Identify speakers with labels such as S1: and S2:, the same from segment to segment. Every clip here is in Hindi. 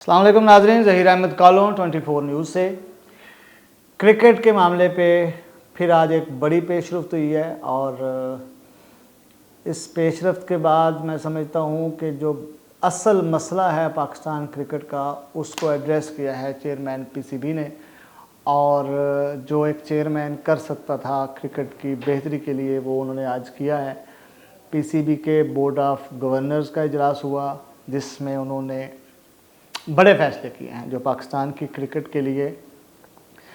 S1: अस्सलाम वालेकुम नाज़रीन, ज़हीर अहमद कालों 24 न्यूज़ से। क्रिकेट के मामले पे फिर आज एक बड़ी पेशरफ्त हुई है और इस पेशरफ्त के बाद मैं समझता हूँ कि जो असल मसला है पाकिस्तान क्रिकेट का उसको एड्रेस किया है चेयरमैन पीसीबी ने। और जो एक चेयरमैन कर सकता था क्रिकेट की बेहतरी के लिए वो उन्होंने आज किया है। पीसीबी के बोर्ड ऑफ गवर्नर्स का इजलास हुआ जिसमें उन्होंने बड़े फैसले किए हैं जो पाकिस्तान की क्रिकेट के लिए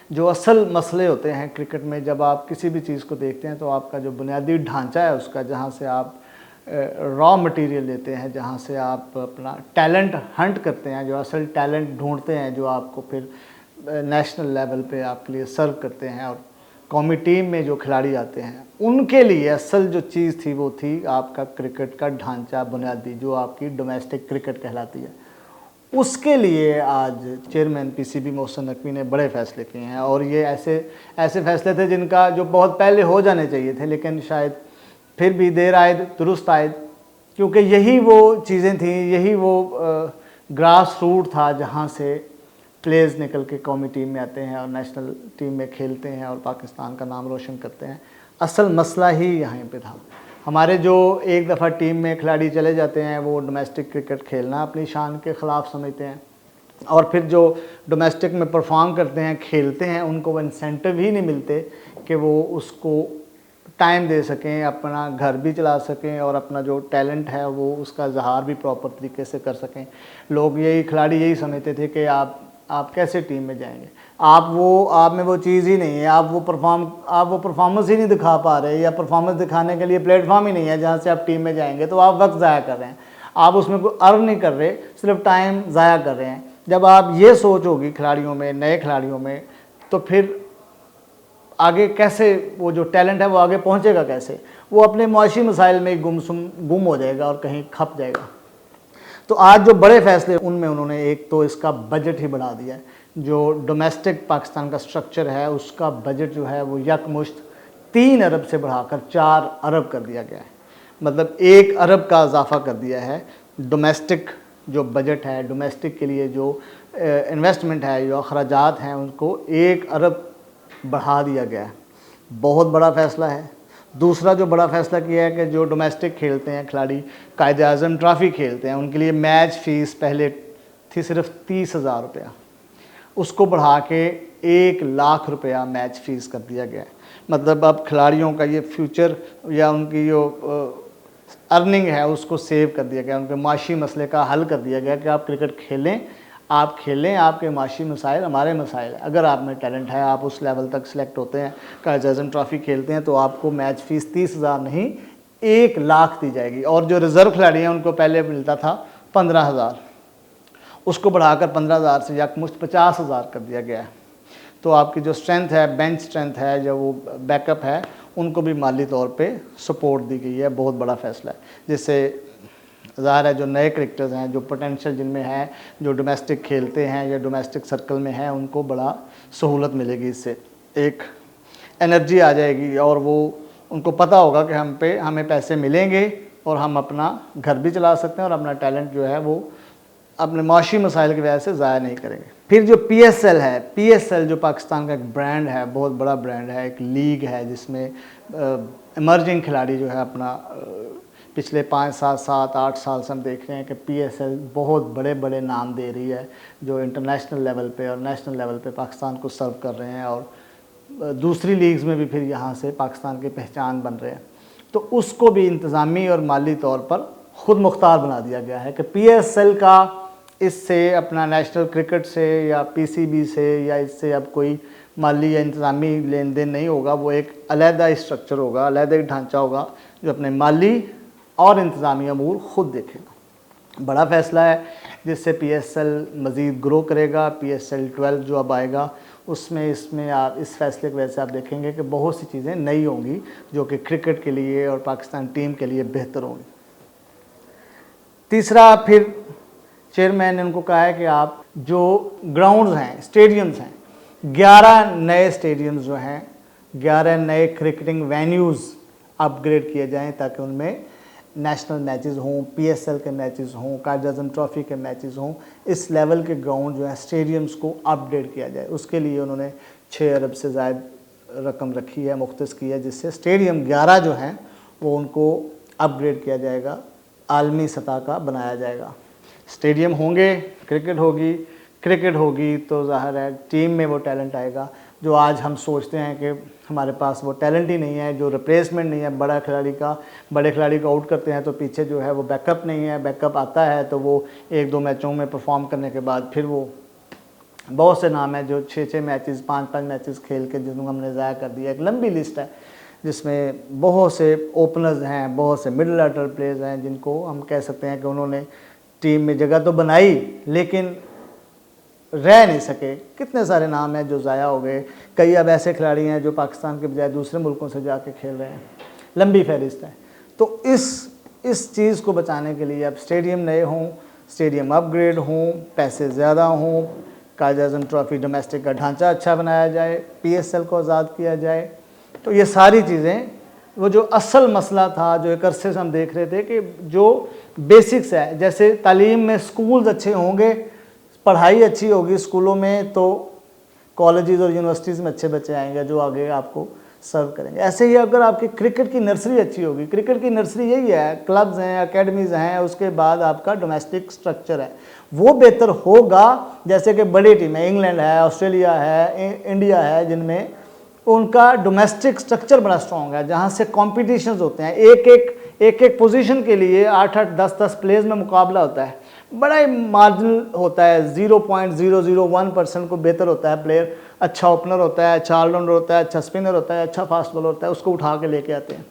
S1: जो असल मसले होते हैं क्रिकेट में। जब आप किसी भी चीज़ को देखते हैं तो आपका जो बुनियादी ढांचा है उसका, जहाँ से आप रॉ मटेरियल लेते हैं, जहाँ से आप अपना टैलेंट हंट करते हैं, जो असल टैलेंट ढूंढते हैं, जो आपको फिर नेशनल लेवल पे आपके लिए सर्व करते हैं और कौमी टीम में जो खिलाड़ी आते हैं उनके लिए असल जो चीज़ थी वो थी आपका क्रिकेट का ढांचा बुनियादी, जो आपकी डोमेस्टिक क्रिकेट कहलाती है। उसके लिए आज चेयरमैन पीसीबी मोहसिन नकवी ने बड़े फ़ैसले किए हैं और ये ऐसे फ़ैसले थे जिनका जो बहुत पहले हो जाने चाहिए थे, लेकिन शायद फिर भी देर आयद दुरुस्त आयद, क्योंकि यही वो चीज़ें थी, यही वो ग्रास रूट था जहाँ से प्लेयर्स निकल के कौमी टीम में आते हैं और नेशनल टीम में खेलते हैं और पाकिस्तान का नाम रोशन करते हैं। असल मसला ही यहाँ पे था। हमारे जो एक दफ़ा टीम में खिलाड़ी चले जाते हैं वो डोमेस्टिक क्रिकेट खेलना अपनी शान के ख़िलाफ़ समझते हैं और फिर जो डोमेस्टिक में परफॉर्म करते हैं, खेलते हैं, उनको वो इंसेंटिव ही नहीं मिलते कि वो उसको टाइम दे सकें, अपना घर भी चला सकें और अपना जो टैलेंट है वो उसका इज़हार भी प्रॉपर तरीके से कर सकें। लोग खिलाड़ी यही समझते थे कि आप कैसे टीम में जाएंगे, आप में वो चीज़ ही नहीं है, आप वो परफॉर्मेंस ही नहीं दिखा पा रहे, या परफॉर्मेंस दिखाने के लिए प्लेटफॉर्म ही नहीं है जहाँ से आप टीम में जाएंगे, तो आप वक्त ज़ाया कर रहे हैं, आप उसमें कोई अर्न नहीं कर रहे, सिर्फ टाइम ज़ाया कर रहे हैं। जब आप ये सोच होगी खिलाड़ियों में, नए खिलाड़ियों में, तो फिर आगे कैसे वो जो टैलेंट है वो आगे पहुँचेगा कैसे? वो अपने मुआशी मसाइल में गुम हो जाएगा और कहीं खप जाएगा। तो आज जो बड़े फैसले उनमें उन्होंने एक तो इसका बजट ही बढ़ा दिया है। जो डोमेस्टिक पाकिस्तान का स्ट्रक्चर है उसका बजट जो है वो यकमुश्त 3 अरब से बढ़ाकर 4 अरब कर दिया गया है। मतलब 1 अरब का इजाफा कर दिया है। डोमेस्टिक जो बजट है, डोमेस्टिक के लिए जो इन्वेस्टमेंट है, जो अखराजात हैं, उनको 1 अरब बढ़ा दिया गया है। बहुत बड़ा फ़ैसला है। दूसरा जो बड़ा फ़ैसला किया है कि जो डोमेस्टिक खेलते हैं खिलाड़ी, कायद-ए-आज़म ट्रॉफ़ी खेलते हैं, उनके लिए मैच फ़ीस पहले थी सिर्फ 30,000 रुपया, उसको बढ़ा के 1 लाख रुपया मैच फ़ीस कर दिया गया है। मतलब अब खिलाड़ियों का ये फ्यूचर या उनकी जो अर्निंग है उसको सेव कर दिया गया, उनके माशी मसले का हल कर दिया गया कि आप क्रिकेट खेलें, आपके माशी मसाइल हमारे मसाइल हैं। अगर आप में टैलेंट है, आप उस लेवल तक सिलेक्ट होते हैं, कायद-ए-आज़म ट्रॉफ़ी खेलते हैं, तो आपको मैच फ़ीस 30,000 नहीं 1 लाख दी जाएगी। और जो रिज़र्व खिलाड़ी हैं उनको पहले मिलता था 15,000, उसको बढ़ाकर 15,000 से यकमुश्त 50,000 कर दिया गया है। तो आपकी जो स्ट्रेंथ है, बेंच स्ट्रेंथ है, जो वो बैकअप है, उनको भी माली तौर पे सपोर्ट दी गई है। बहुत बड़ा फ़ैसला है जिससे ज़ाहिर है जो नए क्रिकेटर्स हैं, जो पोटेंशियल जिनमें है, जो डोमेस्टिक खेलते हैं या डोमेस्टिक सर्कल में हैं, उनको बड़ा सहूलत मिलेगी। इससे एक एनर्जी आ जाएगी और वो उनको पता होगा कि हमें पैसे मिलेंगे और हम अपना घर भी चला सकते हैं और अपना टैलेंट जो है वो अपने माशी मसाइल की वजह से ज़ाया नहीं करेंगे। फिर जो PSL है, PSL जो पाकिस्तान का एक ब्रांड है, बहुत बड़ा ब्रांड है, एक लीग है जिसमें इमर्जिंग खिलाड़ी जो है अपना पिछले 5 साल 7 8 साल से हम देख रहे हैं कि PSL बहुत बड़े बड़े नाम दे रही है, जो इंटरनेशनल लेवल पे और नेशनल लेवल पे पाकिस्तान को सर्व कर रहे हैं और दूसरी लीग्स में भी फिर यहाँ से पाकिस्तान की पहचान बन रहे हैं। तो उसको भी इंतज़ामी और माली तौर पर ख़ुद मुख्तार बना दिया गया है कि PSL का इससे अपना नेशनल क्रिकेट से या PCB से या इससे अब कोई माली या इंतज़ामी लेन देन नहीं होगा। वो एक अलहदा स्ट्रक्चर होगा, अलहदा ढांचा होगा जो अपने माली और इंतज़ामी अमूर ख़ुद देखेगा। बड़ा फ़ैसला है जिससे PSL मज़ीद ग्रो करेगा। PSL 12 जो अब आएगा इसमें आप इस फ़ैसले की वजह से आप देखेंगे कि बहुत सी चीज़ें नई होंगी जो कि क्रिकेट के लिए और पाकिस्तान टीम के लिए बेहतर होंगी। तीसरा, फिर चेयरमैन ने उनको कहा है कि आप जो ग्राउंड्स हैं, स्टेडियम्स हैं, 11 नए स्टेडियम्स जो हैं, 11 नए क्रिकेटिंग वेन्यूज़ अपग्रेड किए जाएँ ताकि उनमें नेशनल मैचेस हों, पीएसएल के मैचेस हों, कायदे आज़म ट्रॉफ़ी के मैचेस हों, इस लेवल के ग्राउंड जो है स्टेडियम्स को अपडेट किया जाए। उसके लिए उन्होंने 6 अरब से ज़ायद रकम रखी है, मुख्तस की है, जिससे स्टेडियम 11 जो हैं वो उनको अपग्रेड किया जाएगा, आलमी सतह का बनाया जाएगा। स्टेडियम होंगे, क्रिकेट होगी तो ज़ाहिर है टीम में वो टैलेंट आएगा। जो आज हम सोचते हैं कि हमारे पास वो टैलेंट ही नहीं है, जो रिप्लेसमेंट नहीं है बड़े खिलाड़ी को आउट करते हैं तो पीछे जो है वो बैकअप नहीं है, बैकअप आता है तो वो 1-2 मैचों में परफॉर्म करने के बाद फिर वो बहुत से नाम हैं जो 6-6 मैचेस 5-5 मैचेस खेल के जिनको हमने ज़ाया कर दिया। एक लंबी लिस्ट है जिसमें बहुत से ओपनर्स हैं, बहुत से मिडल ऑर्डर प्लेयर्स हैं जिनको हम कह सकते हैं कि उन्होंने टीम में जगह तो बनाई लेकिन रह नहीं सके। कितने सारे नाम हैं जो ज़ाया हो गए। कई अब ऐसे खिलाड़ी हैं जो पाकिस्तान के बजाय दूसरे मुल्कों से जाके खेल रहे हैं। लंबी फहरिस्त है। तो इस चीज़ को बचाने के लिए अब स्टेडियम नए हों, स्टेडियम अपग्रेड हों, पैसे ज़्यादा हों, कायदे आज़म ट्रॉफ़ी डोमेस्टिक का ढांचा अच्छा बनाया जाए, पीएसएल को आज़ाद किया जाए। तो ये सारी चीज़ें, वो जो असल मसला था जो एक अरसे से हम देख रहे थे कि जो बेसिक्स है, जैसे तालीम में स्कूल्स अच्छे होंगे, पढ़ाई अच्छी होगी स्कूलों में तो कॉलेजेस और यूनिवर्सिटीज़ में अच्छे बच्चे आएंगे जो आगे आपको सर्व करेंगे। ऐसे ही अगर आपकी क्रिकेट की नर्सरी अच्छी होगी, क्रिकेट की नर्सरी यही है, क्लब्स हैं, एकेडमीज़ हैं, उसके बाद आपका डोमेस्टिक स्ट्रक्चर है, वो बेहतर होगा। जैसे कि बड़ी टीमें इंग्लैंड है, ऑस्ट्रेलिया है, इंडिया है, जिनमें उनका डोमेस्टिक स्ट्रक्चर बड़ा स्ट्रॉन्ग है, जहाँ से कॉम्पिटिशन्स होते हैं, एक एक पोजीशन के लिए 8-8 10-10 प्लेयर्स में मुकाबला होता है, बड़ा ही मार्जिनल होता है, 0.001% को बेहतर होता है प्लेयर, अच्छा ओपनर होता है, अच्छा ऑलराउंडर होता है, अच्छा स्पिनर होता है, अच्छा फास्ट बॉलर होता है, उसको उठा के लेके आते हैं।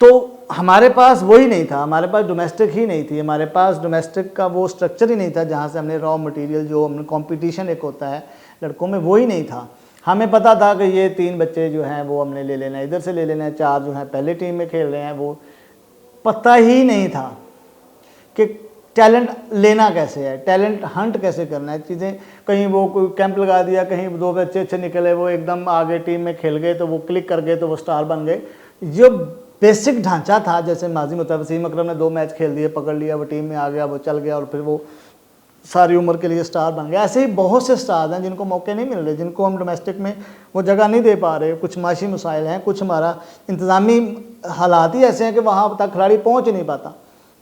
S1: तो हमारे पास वही नहीं था, हमारे पास डोमेस्टिक ही नहीं थी, हमारे पास डोमेस्टिक का वो स्ट्रक्चर ही नहीं था जहाँ से हमने रॉ मटेरियल, जो हमने कंपटीशन एक होता है लड़कों में, वो ही नहीं था। हमें पता था कि ये 3 बच्चे जो हैं वो हमने ले लेना है, इधर से ले लेना है, 4 जो हैं पहले टीम में खेल रहे हैं, वो पता ही नहीं था कि टैलेंट लेना कैसे है, टैलेंट हंट कैसे करना है। चीज़ें कहीं वो कोई कैंप लगा दिया, कहीं 2 बच्चे अच्छे निकले, वो एकदम आगे टीम में खेल गए तो वो क्लिक कर गए तो वो स्टार बन गए। जो बेसिक ढांचा था, जैसे माजी में वसीम अकरम ने 2 मैच खेल दिए, पकड़ लिया, वो टीम में आ गया, वो चल गया और फिर वो सारी उम्र के लिए स्टार बन गया। ऐसे ही बहुत से स्टार हैं जिनको मौके नहीं मिल रहे, जिनको हम डोमेस्टिक में वो जगह नहीं दे पा रहे। कुछ माशी मसाइल हैं, कुछ हमारा इंतज़ामी हालात ही ऐसे हैं कि वहाँ तक खिलाड़ी पहुँच नहीं पाता।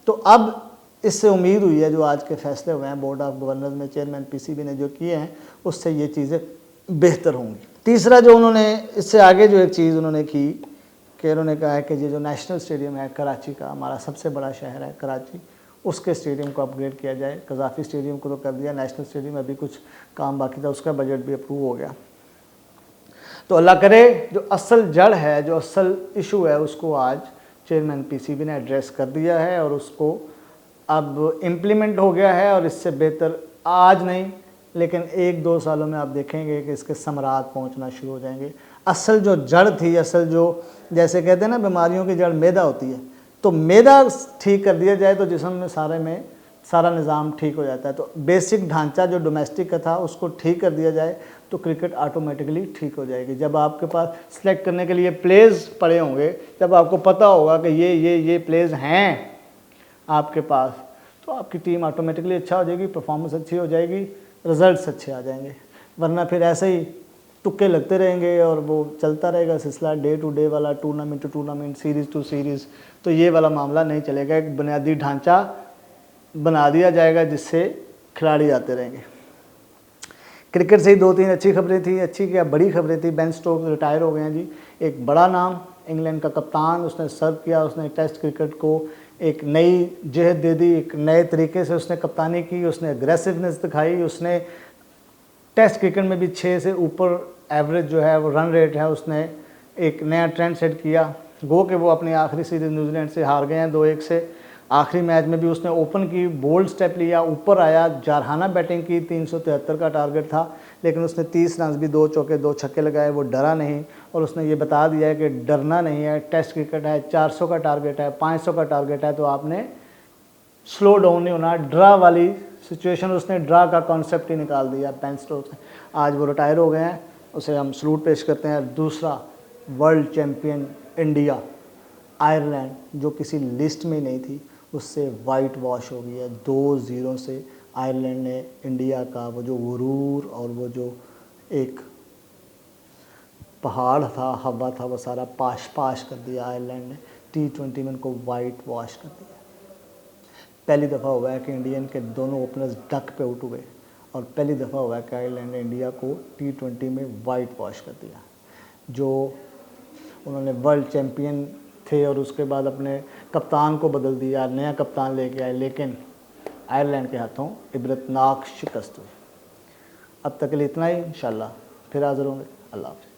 S1: तो अब इससे उम्मीद हुई है, जो आज के फैसले हुए हैं बोर्ड ऑफ गवर्नर्स में, चेयरमैन पीसीबी ने जो किए हैं, उससे ये चीज़ें बेहतर होंगी। तीसरा जो उन्होंने इससे आगे जो एक चीज़ उन्होंने की कि उन्होंने कहा है कि ये जो नेशनल स्टेडियम है कराची का, हमारा सबसे बड़ा शहर है कराची, उसके स्टेडियम को अपग्रेड किया जाए। कज़ाफ़ी स्टेडियम को तो कर दिया, नेशनल स्टेडियम अभी कुछ काम बाकी था, उसका बजट भी अप्रूव हो गया। तो अल्लाह करे जो असल जड़ है, जो असल इशू है, उसको आज चेयरमैन पीसीबी ने एड्रेस कर दिया है और उसको अब इम्प्लीमेंट हो गया है। और इससे बेहतर आज नहीं लेकिन 1-2 सालों में आप देखेंगे कि इसके समरात पहुंचना शुरू हो जाएंगे। असल जो जड़ थी, असल जो जैसे कहते हैं ना बीमारियों की जड़ मैदा होती है, तो मैदा ठीक कर दिया जाए तो जिस्म में सारा निज़ाम ठीक हो जाता है। तो बेसिक ढांचा जो डोमेस्टिक का था उसको ठीक कर दिया जाए तो क्रिकेट ऑटोमेटिकली ठीक हो जाएगी। जब आपके पास सिलेक्ट करने के लिए प्लेयर्स पड़े होंगे, जब आपको पता होगा कि ये प्लेयर्स हैं आपके पास, तो आपकी टीम ऑटोमेटिकली अच्छा हो जाएगी, परफॉर्मेंस अच्छी हो जाएगी, रिजल्ट्स अच्छे आ जाएंगे। वरना फिर ऐसे ही तुक्के लगते रहेंगे और वो चलता रहेगा सिलसिला, डे टू डे वाला, tournament to tournament, series to series, तो ये वाला मामला नहीं चलेगा। एक बुनियादी ढांचा बना दिया जाएगा जिससे खिलाड़ी आते रहेंगे। क्रिकेट से ही 2-3 अच्छी खबरें थी, अच्छी क्या बड़ी खबरें थी। बेन स्टोक्स रिटायर हो गए हैं जी, एक बड़ा नाम, इंग्लैंड का कप्तान, उसने सर्व किया, उसने टेस्ट क्रिकेट को एक नई जहद दे दी, एक नए तरीके से उसने कप्तानी की, उसने एग्रेसिवनेस दिखाई, उसने टेस्ट क्रिकेट में भी 6 से ऊपर एवरेज जो है वो रन रेट है, उसने एक नया ट्रेंड सेट किया। गो कि वो अपनी आखिरी सीरीज़ न्यूजीलैंड से हार गए हैं 2-1 से, आखिरी मैच में भी उसने ओपन की, बोल्ड स्टेप लिया, ऊपर आया, जारहाना बैटिंग की, 373 का टारगेट था, लेकिन उसने 30 रन भी, 2 चौके 2 छक्के लगाए, वो डरा नहीं। और उसने ये बता दिया है कि डरना नहीं है, टेस्ट क्रिकेट है, 400 का टारगेट है, 500 का टारगेट है, तो आपने स्लो डाउन नहीं होना। ड्रा वाली सिचुएशन, उसने ड्रा का कॉन्सेप्ट ही निकाल दिया बेन स्टोक्स ने। आज वो रिटायर हो गए हैं, उसे हम सलूट पेश करते हैं। दूसरा वर्ल्ड चैम्पियन इंडिया आयरलैंड जो किसी लिस्ट में नहीं थी उससे वाइट वॉश हो गई है। 2-0 से आयरलैंड ने इंडिया का वो जो गुरूर और वो जो एक पहाड़ था, हवा था, वो सारा पाश पाश कर दिया आयरलैंड ने। T20 में उनको वाइट वॉश कर दिया। पहली दफ़ा हुआ है कि इंडियन के दोनों ओपनर्स डक पे आउट हुए और पहली दफ़ा हुआ है कि आयरलैंड ने इंडिया को T20 में वाइट वॉश कर दिया। जो उन्होंने वर्ल्ड चैम्पियन थे और उसके बाद अपने कप्तान को बदल दिया, नया कप्तान लेके आए, लेकिन आयरलैंड के हाथों इबरतनाक शिकस्त हुई। अब तक के लिए इतना ही, इंशाल्लाह फिर हाज़िर होंगे। अल्लाह हाफ़िज़।